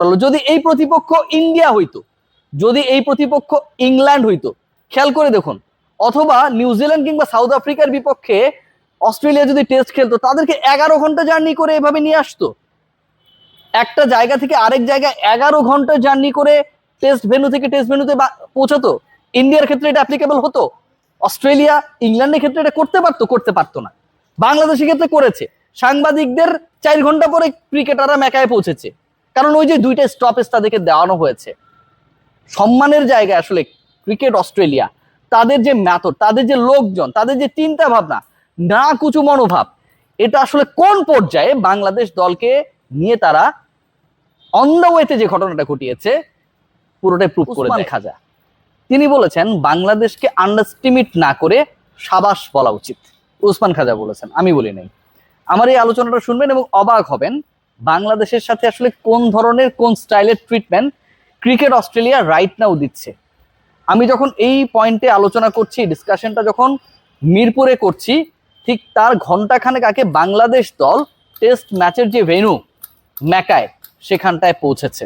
যদি এই প্রতিপক্ষ ইন্ডিয়া হইতো, যদি এই প্রতিপক্ষ ইংল্যান্ড হইতো, খেয়াল করে দেখুন, অথবা নিউজিল্যান্ড কিংবা সাউথ আফ্রিকার বিপক্ষে অস্ট্রেলিয়া যদি টেস্ট খেলতো, তাদেরকে 11 ঘন্টা জার্নি করে এভাবে নিয়ে আসতো। একটা জায়গা থেকে আরেক জায়গায় 11 ঘন্টা জার্নি করে টেস্ট ভেন্যু থেকে টেস্ট ভেন্যুতে পৌঁছাতো। ইন্ডিয়ার ক্ষেত্রে এটা অ্যাপ্লিকেবল হতো? অস্ট্রেলিয়া ইংল্যান্ডের ক্ষেত্রে এটা করতে পারতো? করতে পারতো না। বাংলাদেশের ক্ষেত্রে করেছে। সাংবাদিকদের 4 ঘন্টা পরে ক্রিকেটাররা ম্যাকায় পৌঁছেছে, কারণ ওই যে 2টা স্টপেজ তাদেরকে দেওয়ানো হয়েছে। সম্মানের জায়গায় আসলে ক্রিকেট অস্ট্রেলিয়া, তাদের যে মেথড, তাদের যে লোকজন, তাদের যে চিন্তা ভাবনা, না কুচু মনোভাব, এটা আসলে কোন পর্যায়ে বাংলাদেশ দলকে নিয়ে তারা অন দ্য ওয়েতে যে ঘটনাটা ঘটিয়েছে পুরোটাই প্রুফ করে দেয়। খাজা তিনি বলেছেন বাংলাদেশকে আন্ডারস্টিমেট না করে সাবাস বলা উচিত। উসমান খাজা বলেছেন, আমি বলি নাই। আমার এই আলোচনাটা শুনবেন এবং অবাক হবেন বাংলাদেশের সাথে আসলে কোন ধরনের, কোন স্টাইলের treatment cricket Australia right now দিচ্ছে। আমি যখন এই পয়েন্টে আলোচনা করছি, ডিসকাশনটা যখন মিরপুরে করছি, ঠিক তার ঘন্টাখানেক আগে বাংলাদেশ দল টেস্ট ম্যাচের যে ভেন্যু ম্যাকায়, সেখানটায় পৌঁছেছে।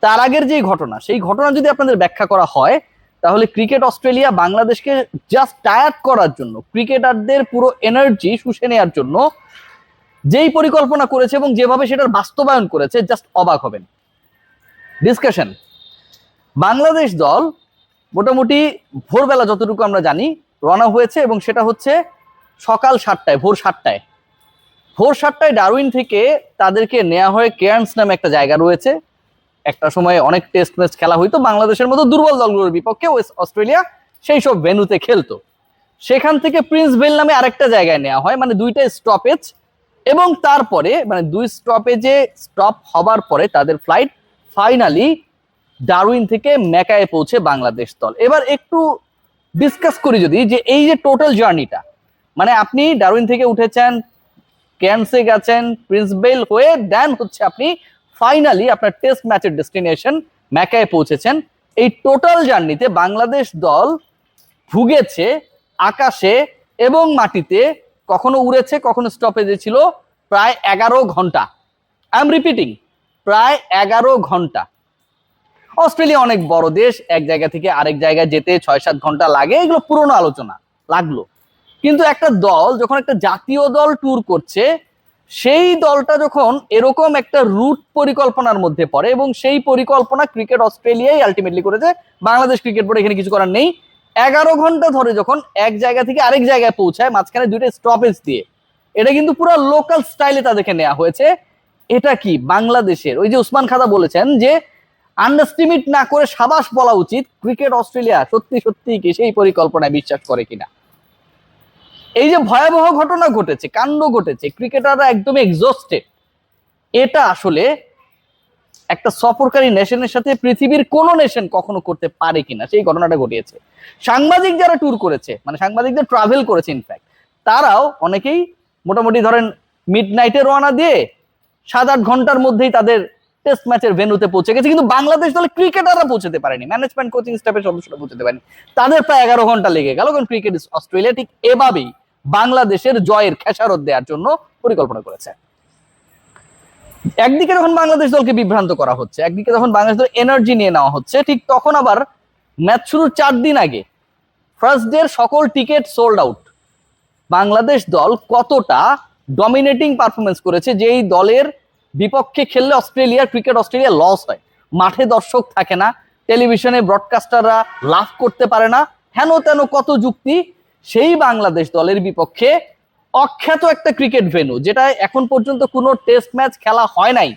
তার আগের যে ঘটনা, সেই ঘটনা যদি আপনাদের ব্যাখ্যা করা হয়, তাহলে ক্রিকেট অস্ট্রেলিয়া বাংলাদেশকে জাস্ট টায়ার্ড করার জন্য, ক্রিকেটারদের পুরো এনার্জি শুষে নেওয়ার জন্য যেই পরিকল্পনা করেছে এবং যেভাবে সেটার বাস্তবায়ন করেছে, জাস্ট অবাক হবেন। ডিসকাশন, বাংলাদেশ দল মোটামুটি ভোরবেলা যতটুকু আমরা জানি রওনা হয়েছে, এবং সেটা হচ্ছে সকাল 7টায়, ভোর 7টায়। ভোর 7টায় ডারউইন থেকে তাদেরকে নেওয়া হয়ে কেয়ার্নস নামে একটা জায়গা রয়েছে। একটা সময় অনেক টেস্ট ম্যাচ খেলা হইতো বাংলাদেশের মতো দুর্বল দলগুলোর বিপক্ষে, অস্ট্রেলিয়া সেই সব ভেন্যুতে খেলতো। সেখান থেকে প্রিন্স ভেল নামে আরেকটা জায়গায় নেওয়া হয়, মানে 2টা স্টপেজ, এবং তারপরে মানে 2 স্টপেজে স্টপ হবার পরে তাদের ফ্লাইট ফাইনালি ডারউইন থেকে ম্যাকায় পৌঁছে বাংলাদেশ দল। এবার একটু ডিসকাস করি যদি, যে এই যে টোটাল জার্নিটা, মানে আপনি ডারউইন থেকে উঠেছেন, কেয়ার্নসে গেছেন, প্রিন্স বেল হয়ে দেন হচ্ছে আপনি ফাইনালি আপনার টেস্ট ম্যাচের ডেস্টিনেশন ম্যাকায় পৌঁছেছেন। এই টোটাল জার্নিতে বাংলাদেশ দল ভুগেছে আকাশে এবং মাটিতে, কখনো উড়েছে, কখনো স্টপেজে ছিল, প্রায় 11 ঘন্টা। আই এম রিপিটিং, প্রায় 11 ঘন্টা। অস্ট্রেলিয়া অনেক বড় দেশ, এক জায়গা থেকে আরেক জায়গায় যেতে 6-7 ঘন্টা লাগে, এগুলো পুরনো আলোচনা, লাগলো। কিন্তু একটা দল যখন একটা জাতীয় দল ট্যুর করছে, সেই দলটা যখন এরকম একটা রুট পরিকল্পনার মধ্যে পড়ে, এবং সেই পরিকল্পনা ক্রিকেট অস্ট্রেলিয়াই আলটিমেটলি করেছে, বাংলাদেশ ক্রিকেট বোর্ড এখানে কিছু করার নেই। 11 ঘন্টা ধরে যখন এক জায়গা থেকে আরেক জায়গায় পৌঁছায়, মাঝখানে 2টা স্টপেজ দিয়ে, এটা কিন্তু পুরো লোকাল স্টাইলে তাদেরকে নেওয়া হয়েছে। এটা কি বাংলাদেশের, ওই যে উসমান খাজা বলেছেন যে আন্ডারস্টিমেট না করে সাবাস বলা উচিত, ক্রিকেট অস্ট্রেলিয়া সত্যি সত্যি কি সেই পরিকল্পনায় বিশ্বাস করে কিনা? এই যে ভয়াবহ ঘটনা ঘটেছে, কাণ্ড ঘটেছে, ক্রিকেটাররা একদম এক্সস্টেড, এটা আসলে একটা সফরকারী নেশনের সাথে পৃথিবীর কোন নেশন কখনো করতে পারে কিনা, সেই ঘটনাটা ঘটিয়েছে। সাংবাদিক যারা ট্যুর করেছে, মানে সাংবাদিকদের ট্রাভেল করেছে ইনফ্যাক্ট, তারাও অনেকেই মোটামুটি ধরেন মিড নাইটে রওনা দিয়ে 7-8 ঘন্টার মধ্যেই তাদের টেস্ট ম্যাচের ভেন্যুতে পৌঁছে গেছে। কিন্তু বাংলাদেশ দলে ক্রিকেটাররা পৌঁছতে পারেনি, ম্যানেজমেন্ট কোচিং স্টাফের সদস্যরা পৌঁছতে পারেনি, তাদের প্রায় 11 ঘন্টা লেগে গেল। কারণ ক্রিকেট অস্ট্রেলিয়া ঠিক এভাবেই বাংলাদেশের জয়ের খেসারত দেওয়ার জন্য পরিকল্পনা করেছে। একদিকে যখন বাংলাদেশ দলকে বিভ্রান্ত করা হচ্ছে, একদিকে যখন বাংলাদেশ দল এনার্জি নিয়ে নেওয়া হচ্ছে, ঠিক তখন আবার ম্যাচ শুরুর 4 দিন আগে ফার্স্ট ডে সকল টিকিট সোল্ড আউট। বাংলাদেশ দল কতটা ডমিনেটিং পারফরমেন্স করেছে, যেই দলের বিপক্ষে খেললে ক্রিকেট অস্ট্রেলিয়া লস হয়। মাঠে দর্শক থাকে না, টেলিভিশনে ব্রডকাস্টাররা লাভ করতে পারে না, হেন তেন কত যুক্তি। সেই বাংলাদেশ দলের বিপক্ষে অখ্যাত একটা ক্রিকেট ভেন্যু, যেটা এখন পর্যন্ত কোনো টেস্ট ম্যাচ খেলা হয় নাই,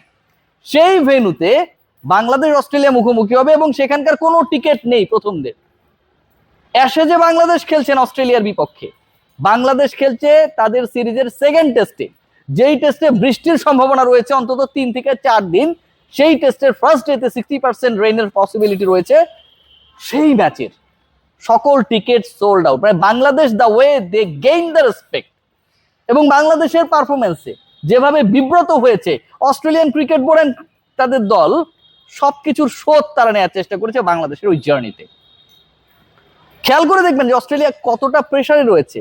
সেই ভেন্যুতে বাংলাদেশ অস্ট্রেলিয়া মুখোমুখি হবে, এবং সেখানকার কোনো টিকিট নেই প্রথম দিন। এসে যে বাংলাদেশ খেলছেন অস্ট্রেলিয়ার বিপক্ষে, বাংলাদেশ খেলছে তাদের সিরিজের সেকেন্ড টেস্টে, যেই টেস্টে বৃষ্টির সম্ভাবনা রয়েছে অন্তত 3 থেকে 4 দিন, সেই টেস্টের ফার্স্ট ডেতে 60% রেইনের পসিবিলিটি রয়েছে। সেই ম্যাচের সকল টিকিট সোল্ড আউট, মানে Bangladesh the way they gain the respect, এবং বাংলাদেশের পারফরমেন্সে যেভাবে বিব্রত হয়েছে অস্ট্রেলিয়ান ক্রিকেট বোর্ড এন্ড তাদের দল, সবকিছুর শোধ তারা নেওয়ার চেষ্টা করেছে বাংলাদেশের ওই জার্নিতে। খেয়াল করে দেখবেন যে অস্ট্রেলিয়া কতটা প্রেসারে রয়েছে,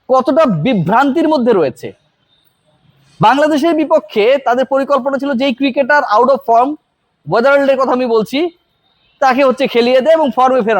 কতটা বিভ্রান্তির মধ্যে রয়েছে। বাংলাদেশের বিপক্ষে তাদের পরিকল্পনা ছিল যেই ক্রিকেটার আউট অফ ফর্ম, ওয়েদারল্ডের কথা আমি বলছি, তাকে হচ্ছে খেলিয়ে দেয় এবং ফর্মে ফেরানো